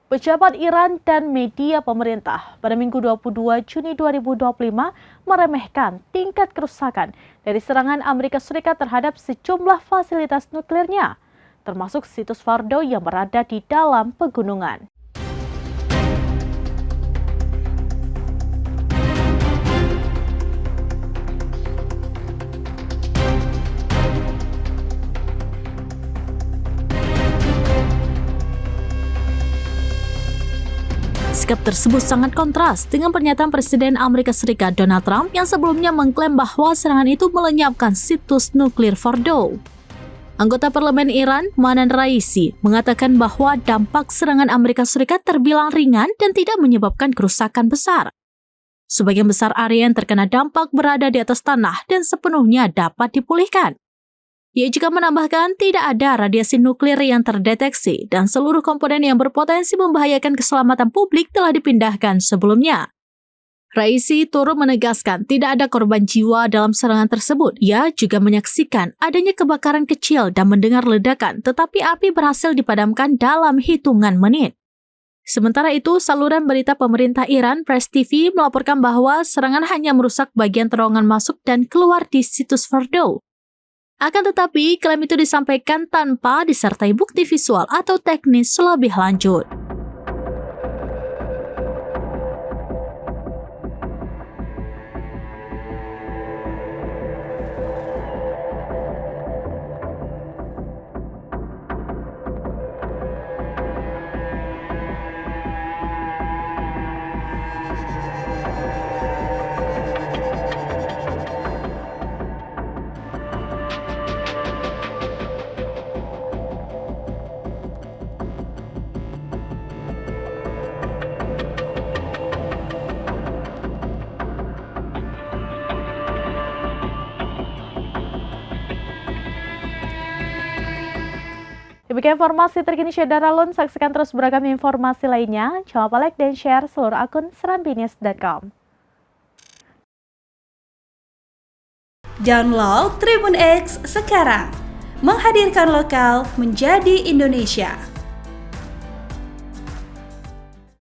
Pejabat Iran dan media pemerintah pada Minggu 22 Juni 2025 meremehkan tingkat kerusakan dari serangan Amerika Serikat terhadap sejumlah fasilitas nuklirnya, termasuk situs Fordow yang berada di dalam pegunungan. Sikap tersebut sangat kontras dengan pernyataan Presiden Amerika Serikat Donald Trump yang sebelumnya mengklaim bahwa serangan itu melenyapkan situs nuklir Fordow. Anggota parlemen Iran, Manan Raisi, mengatakan bahwa dampak serangan Amerika Serikat terbilang ringan dan tidak menyebabkan kerusakan besar. Sebagian besar area yang terkena dampak berada di atas tanah dan sepenuhnya dapat dipulihkan. Ia juga menambahkan tidak ada radiasi nuklir yang terdeteksi dan seluruh komponen yang berpotensi membahayakan keselamatan publik telah dipindahkan sebelumnya. Raisi turut menegaskan tidak ada korban jiwa dalam serangan tersebut. Ia juga menyaksikan adanya kebakaran kecil dan mendengar ledakan, tetapi api berhasil dipadamkan dalam hitungan menit. Sementara itu, saluran berita pemerintah Iran, Press TV, melaporkan bahwa serangan hanya merusak bagian terowongan masuk dan keluar di situs Fordow. Akan tetapi, klaim itu disampaikan tanpa disertai bukti visual atau teknis lebih lanjut. Demikian informasi terkini Syedara Lun, saksikan terus beragam informasi lainnya. Jangan lupa like dan share seluruh akun serambinews.com. Download Tribun X sekarang, menghadirkan lokal menjadi Indonesia.